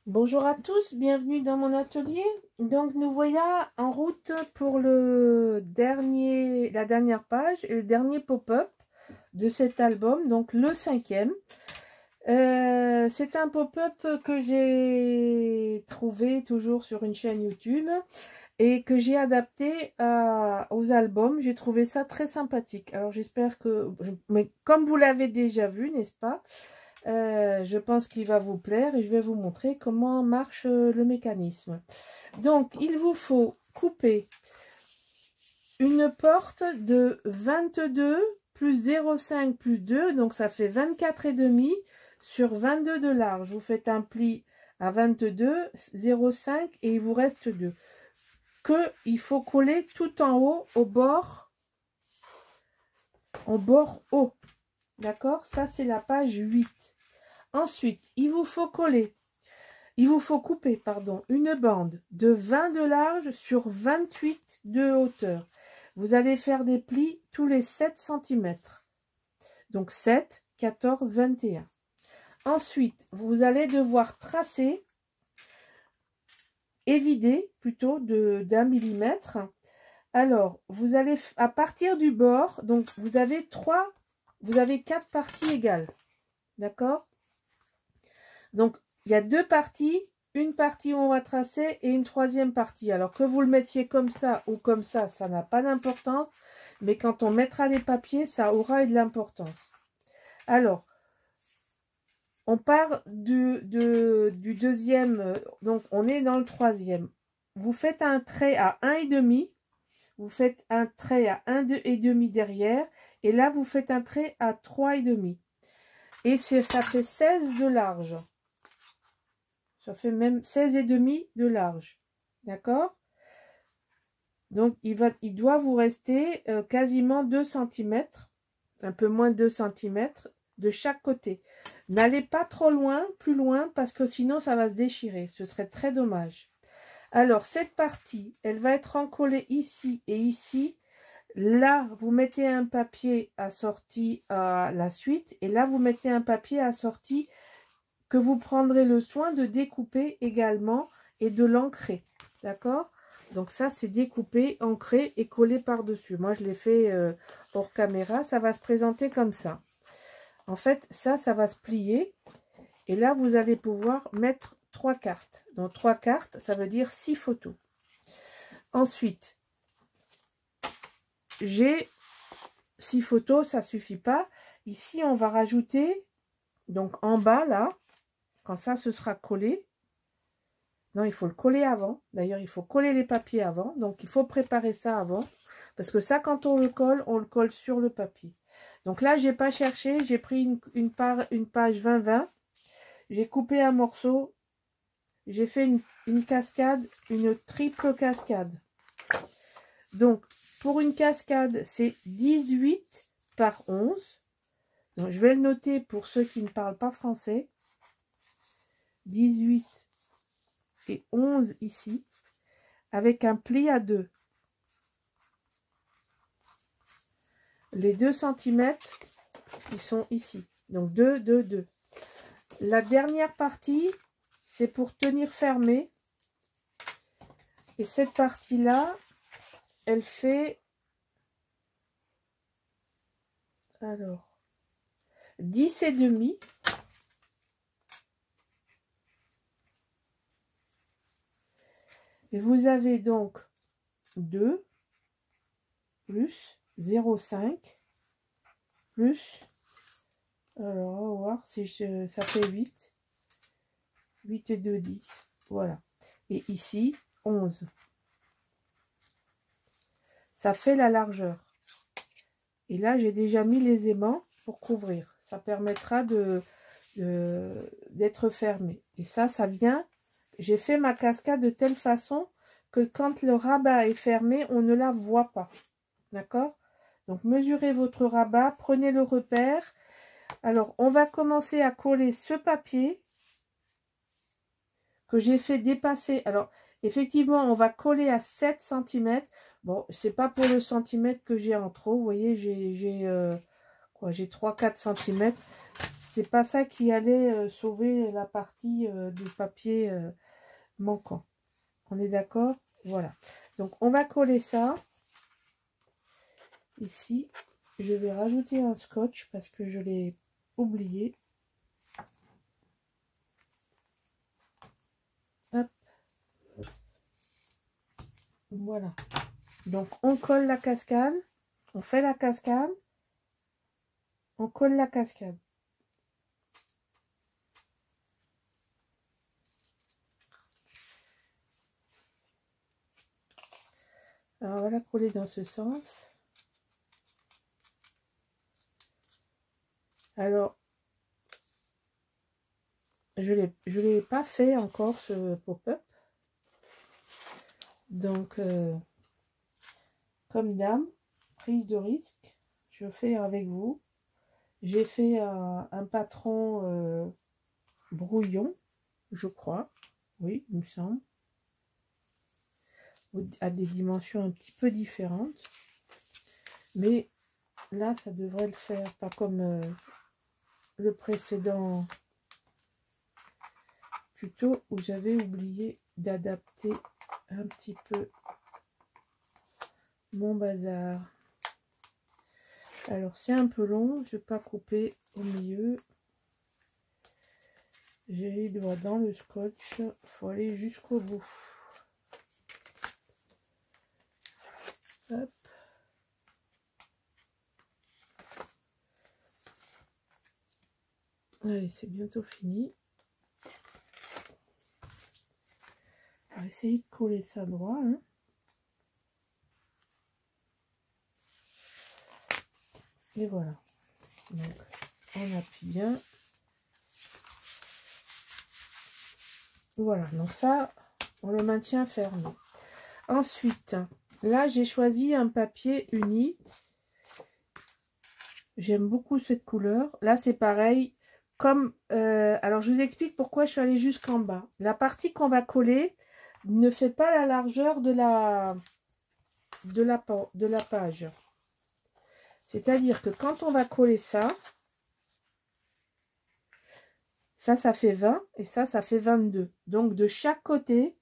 Bonjour à tous, bienvenue dans mon atelier. Donc nous voilà en route pour la dernière page et le dernier pop-up de cet album, donc le 5e. C'est un pop-up que j'ai trouvé toujours sur une chaîne YouTube et que j'ai adapté aux albums. J'ai trouvé ça très sympathique. Alors j'espère que, mais comme vous l'avez déjà vu, n'est-ce pas? Je pense qu'il va vous plaire et je vais vous montrer comment marche le mécanisme. Donc, il vous faut couper une porte de 22 plus 0,5 plus 2, donc ça fait 24,5 sur 22 de large. Vous faites un pli à 22, 0,5 et il vous reste 2. Il faut coller tout en haut, au bord haut. D'accord? Ça, c'est la page 8. Ensuite, il vous faut couper, une bande de 20 de large sur 28 de hauteur. Vous allez faire des plis tous les 7 cm. Donc 7, 14, 21. Ensuite, vous allez devoir tracer et vider plutôt d'1 millimètre. Alors, vous allez, à partir du bord, donc vous avez 4 parties égales. D'accord? Donc, il y a deux parties, une partie où on va tracer et une troisième partie. Alors que vous le mettiez comme ça ou comme ça n'a pas d'importance. Mais quand on mettra les papiers, ça aura de l'importance. Alors, on part du deuxième, donc on est dans le troisième. Vous faites un trait à 1,5. Vous faites un trait à 1,5 derrière. Et là, vous faites un trait à 3,5. Et ça fait 16 de large. Ça fait même 16,5 de large. D'accord? Donc, il doit vous rester quasiment 2 cm, un peu moins de 2 cm de chaque côté. N'allez pas trop loin, plus loin, parce que sinon, ça va se déchirer. Ce serait très dommage. Alors, cette partie, elle va être encollée ici et ici. Là, vous mettez un papier assorti à la suite. Et là, vous mettez un papier assorti que vous prendrez le soin de découper également et de l'ancrer. D'accord? Donc ça, c'est découpé, ancré et collé par-dessus. Moi, je l'ai fait hors caméra. Ça va se présenter comme ça. En fait, ça va se plier. Et là, vous allez pouvoir mettre 3 cartes. Donc 3 cartes, ça veut dire 6 photos. Ensuite, j'ai 6 photos, ça suffit pas. Ici, on va rajouter, donc en bas, là, quand ça se sera collé. Non, il faut le coller avant. D'ailleurs, il faut coller les papiers avant. Donc, il faut préparer ça avant. Parce que ça, quand on le colle sur le papier. Donc là, j'ai pas cherché. J'ai pris une page 20-20. J'ai coupé un morceau. J'ai fait une cascade, une triple cascade. Donc, pour une cascade, c'est 18 par 11. Donc, je vais le noter pour ceux qui ne parlent pas français. 18 et 11 ici, avec un pli à 2. Les 2 cm, ils sont ici. Donc 2, 2, 2. La dernière partie, c'est pour tenir fermé. Et cette partie-là, elle fait, alors, 10,5. Et vous avez donc 2 plus 0,5 plus, alors on va voir si ça fait 8. 8 et 2, 10. Voilà. Et ici, 11. Ça fait la largeur. Et là, j'ai déjà mis les aimants pour couvrir. Ça permettra d'être fermé. Et ça vient. J'ai fait ma cascade de telle façon que quand le rabat est fermé, on ne la voit pas. D'accord? Donc, mesurez votre rabat, prenez le repère. Alors, on va commencer à coller ce papier que j'ai fait dépasser. Alors, effectivement, on va coller à 7 cm. Bon, c'est pas pour le centimètre que j'ai en trop. Vous voyez, j'ai 3-4 cm. c'est pas ça qui allait sauver la partie du papier manquant. On est d'accord? Voilà. Donc, on va coller ça. Ici, je vais rajouter un scotch parce que je l'ai oublié. Hop. Voilà. Donc, on colle la cascade. On fait la cascade. On colle la cascade. Alors, on va la coller dans ce sens. Alors, je l'ai pas fait encore, ce pop-up. Donc, comme dame, prise de risque, je fais avec vous. J'ai fait un patron brouillon, je crois. Oui, il me semble. À des dimensions un petit peu différentes. Mais là, ça devrait le faire. Pas comme le précédent tuto où j'avais oublié d'adapter un petit peu mon bazar. Alors, c'est un peu long. Je ne vais pas couper au milieu. J'ai les doigts dans le scotch. Il faut aller jusqu'au bout. Hop. Allez, c'est bientôt fini. On va essayer de coller ça droit. Hein. Et voilà. Donc, on appuie bien. Voilà, donc ça, on le maintient fermé. Ensuite, là, j'ai choisi un papier uni. J'aime beaucoup cette couleur. Là, c'est pareil. Comme, alors, je vous explique pourquoi je suis allée jusqu'en bas. La partie qu'on va coller ne fait pas la largeur de la page. C'est-à-dire que quand on va coller ça, ça fait 20 et ça fait 22. Donc, de chaque côté,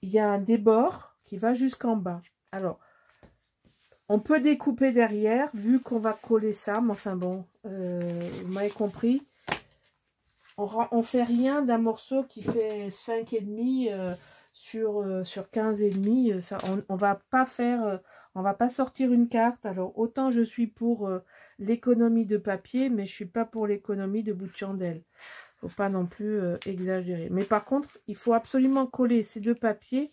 il y a un débord qui va jusqu'en bas. Alors, on peut découper derrière, vu qu'on va coller ça. Mais enfin bon, vous m'avez compris. On fait rien d'un morceau qui fait 5,5 sur 15,5. Ça, on va pas faire... on va pas sortir une carte. Alors, autant je suis pour l'économie de papier, mais je suis pas pour l'économie de bout de chandelle. Faut pas non plus exagérer. Mais par contre, il faut absolument coller ces deux papiers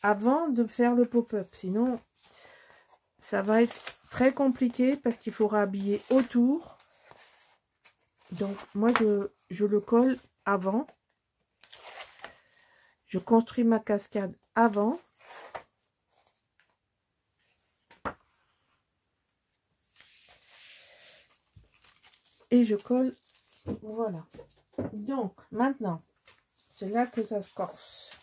avant de faire le pop-up. Sinon, ça va être très compliqué parce qu'il faudra habiller autour. Donc, moi, je le colle avant. Je construis ma cascade avant. Et je colle. Voilà. Donc, maintenant, c'est là que ça se corse.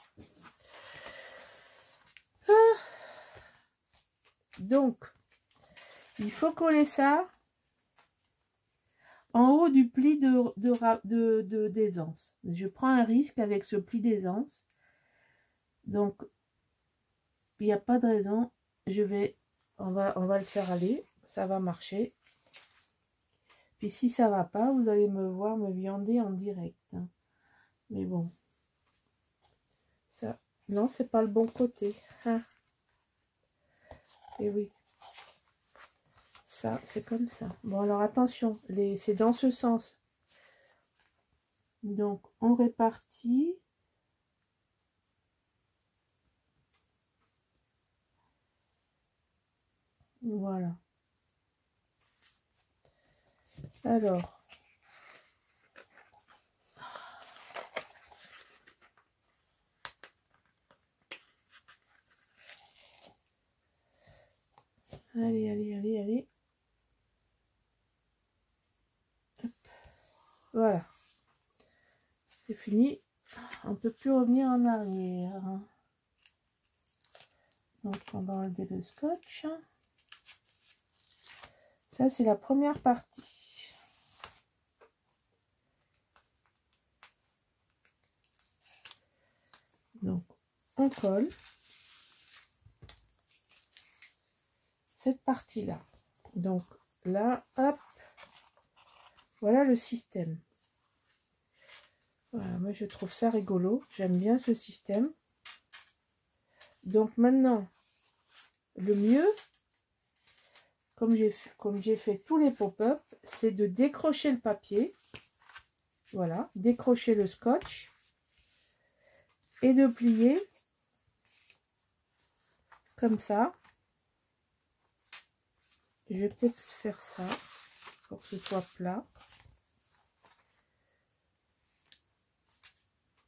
Donc, il faut coller ça en haut du pli d'aisance. Je prends un risque avec ce pli d'aisance. Donc, il n'y a pas de raison. On va le faire aller. Ça va marcher. Puis si ça va pas, vous allez me voir me viander en direct. Hein. Mais bon. Ça, non, c'est pas le bon côté. Hein. Et oui. Ça, c'est comme ça. Bon, alors attention. C'est dans ce sens. Donc, on répartit. Voilà. Alors. Allez, allez, allez, allez. Hop. Voilà. C'est fini. On ne peut plus revenir en arrière. Donc, on va enlever le scotch. Ça, c'est la première partie. Donc, on colle cette partie-là. Donc, là, hop, voilà le système. Voilà, moi je trouve ça rigolo. J'aime bien ce système. Donc maintenant, le mieux, comme j'ai fait tous les pop-up, c'est de décrocher le papier. Voilà, décrocher le scotch et de plier comme ça. Je vais peut-être faire ça pour que ce soit plat.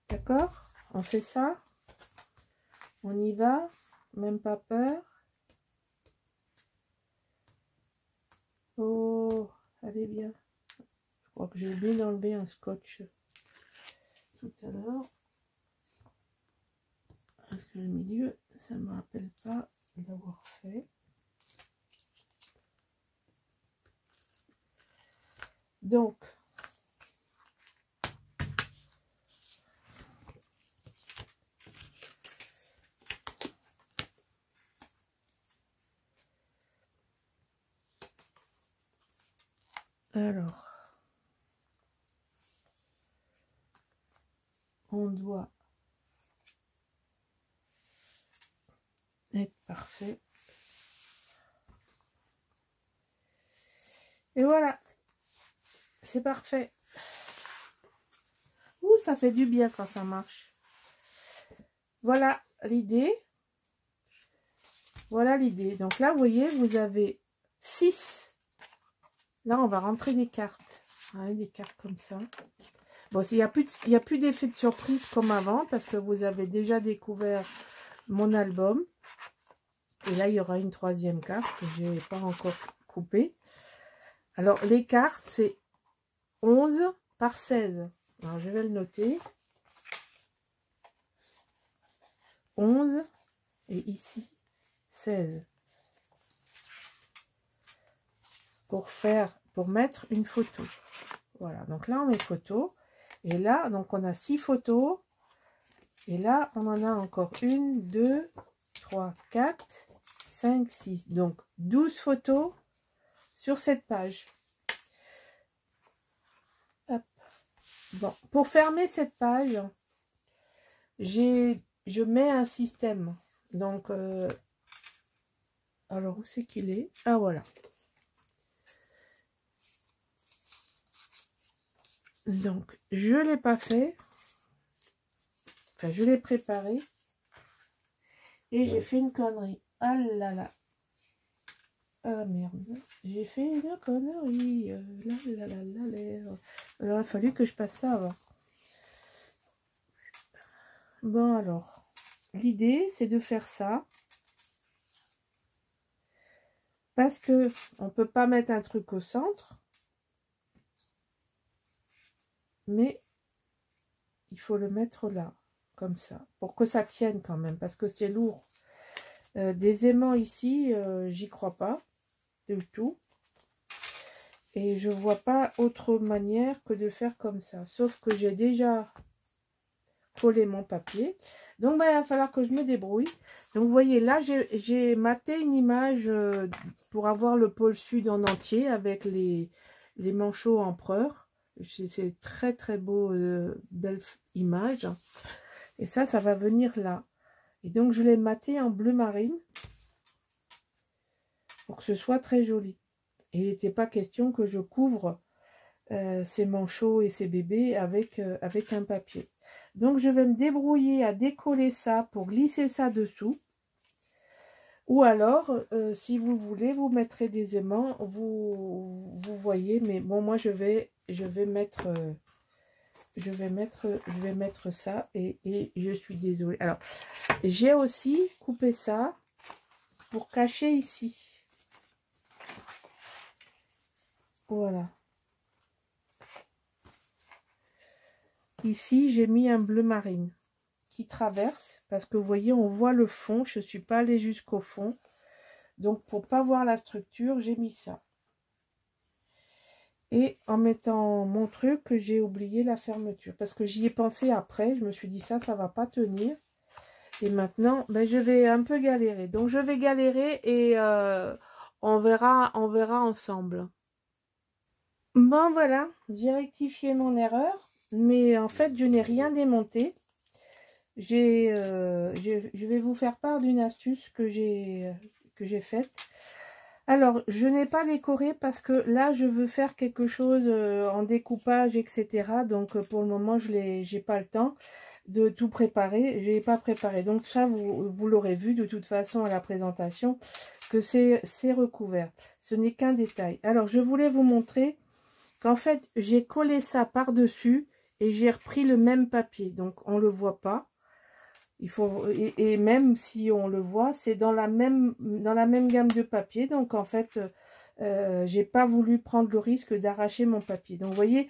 D'accord? On fait ça. On y va. Même pas peur. Oh, allez bien. Je crois que j'ai oublié d'enlever un scotch tout à l'heure. Parce que le milieu, ça ne me rappelle pas d'avoir fait. Donc, alors, on doit être parfait. Et voilà, c'est parfait. Ouh, ça fait du bien quand ça marche. Voilà l'idée. Voilà l'idée. Donc là, vous voyez, vous avez 6. Là, on va rentrer des cartes. Ouais, des cartes comme ça. Bon, il n'y a plus d'effet de surprise comme avant, parce que vous avez déjà découvert mon album. Et là, il y aura une 3e carte que je n'ai pas encore coupée. Alors, les cartes, c'est 11 par 16. Alors, je vais le noter. 11 et ici 16. Pour mettre une photo. Voilà, donc là, on met photo. Et là, donc on a 6 photos. Et là, on en a encore 1, 2, 3, 4, 5, 6. Donc, 12 photos sur cette page. Hop. Bon, pour fermer cette page, je mets un système. Donc, alors où c'est qu'il est? Ah, voilà. Donc, je ne l'ai pas fait. Enfin, je l'ai préparé. Et j'ai fait une connerie. Ah là là. Ah merde. J'ai fait une connerie. Là, là, là, là, là. Alors, il a fallu que je passe ça avant. Bon, alors. L'idée, c'est de faire ça. Parce que on peut pas mettre un truc au centre. Mais il faut le mettre là. Comme ça. Pour que ça tienne quand même. Parce que c'est lourd. Des aimants ici, j'y crois pas. Du tout. Et je vois pas autre manière que de faire comme ça. Sauf que j'ai déjà collé mon papier. Donc, ben, il va falloir que je me débrouille. Donc, vous voyez, là, j'ai maté une image pour avoir le pôle sud en entier avec les manchots empereurs. C'est très, très beau, belle image. Et ça va venir là. Et donc, je l'ai maté en bleu marine pour que ce soit très joli. Et il n'était pas question que je couvre ces manchots et ces bébés avec un papier. Donc, je vais me débrouiller à décoller ça pour glisser ça dessous. Ou alors, si vous voulez, vous mettrez des aimants, vous voyez. Mais bon, moi, je vais mettre ça et je suis désolée. Alors, j'ai aussi coupé ça pour cacher ici. Voilà. Ici, j'ai mis un bleu marine qui traverse parce que vous voyez, on voit le fond. Je ne suis pas allée jusqu'au fond. Donc, pour pas voir la structure, j'ai mis ça. Et en mettant mon truc, j'ai oublié la fermeture. Parce que j'y ai pensé après. Je me suis dit ça va pas tenir. Et maintenant, ben, je vais un peu galérer. Donc, je vais galérer et on verra ensemble. Bon, voilà, j'ai rectifié mon erreur. Mais en fait, je n'ai rien démonté. Je vais vous faire part d'une astuce que j'ai faite. Alors, je n'ai pas décoré parce que là, je veux faire quelque chose en découpage, etc. Donc, pour le moment, j'ai pas le temps de tout préparer. Je n'ai pas préparé. Donc, ça, vous l'aurez vu de toute façon à la présentation que c'est recouvert. Ce n'est qu'un détail. Alors, je voulais vous montrer qu'en fait, j'ai collé ça par-dessus et j'ai repris le même papier. Donc, on ne le voit pas. Il faut, et même si on le voit, c'est dans la même gamme de papier. Donc, en fait, j'ai pas voulu prendre le risque d'arracher mon papier. Donc, vous voyez,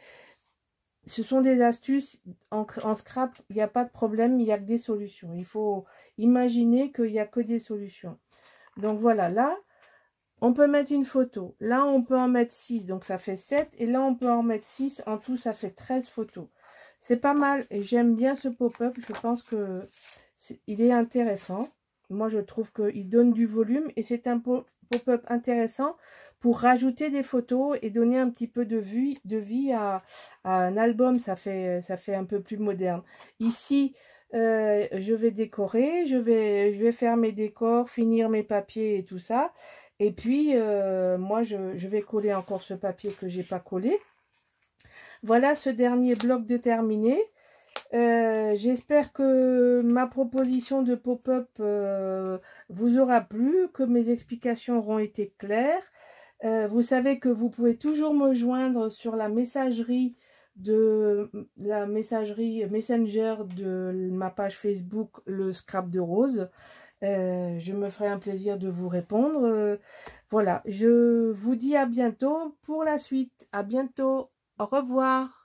ce sont des astuces. En scrap, il n'y a pas de problème, il n'y a que des solutions. Il faut imaginer qu'il n'y a que des solutions. Donc, voilà, là, on peut mettre une photo. Là, on peut en mettre 6, donc ça fait 7. Et là, on peut en mettre 6. En tout, ça fait 13 photos. C'est pas mal et j'aime bien ce pop-up. Je pense que il est intéressant. Moi, je trouve qu'il donne du volume et c'est un pop-up intéressant pour rajouter des photos et donner un petit peu de vie à un album. Ça fait un peu plus moderne. Ici, je vais décorer, je vais faire mes décors, finir mes papiers et tout ça. Et puis, moi, je vais coller encore ce papier que j'ai pas collé. Voilà ce dernier bloc de terminé. J'espère que ma proposition de pop-up vous aura plu, que mes explications auront été claires. Vous savez que vous pouvez toujours me joindre sur la messagerie Messenger de ma page Facebook, le Scrap de Rose. Je me ferai un plaisir de vous répondre. Voilà, je vous dis à bientôt pour la suite. À bientôt. Au revoir.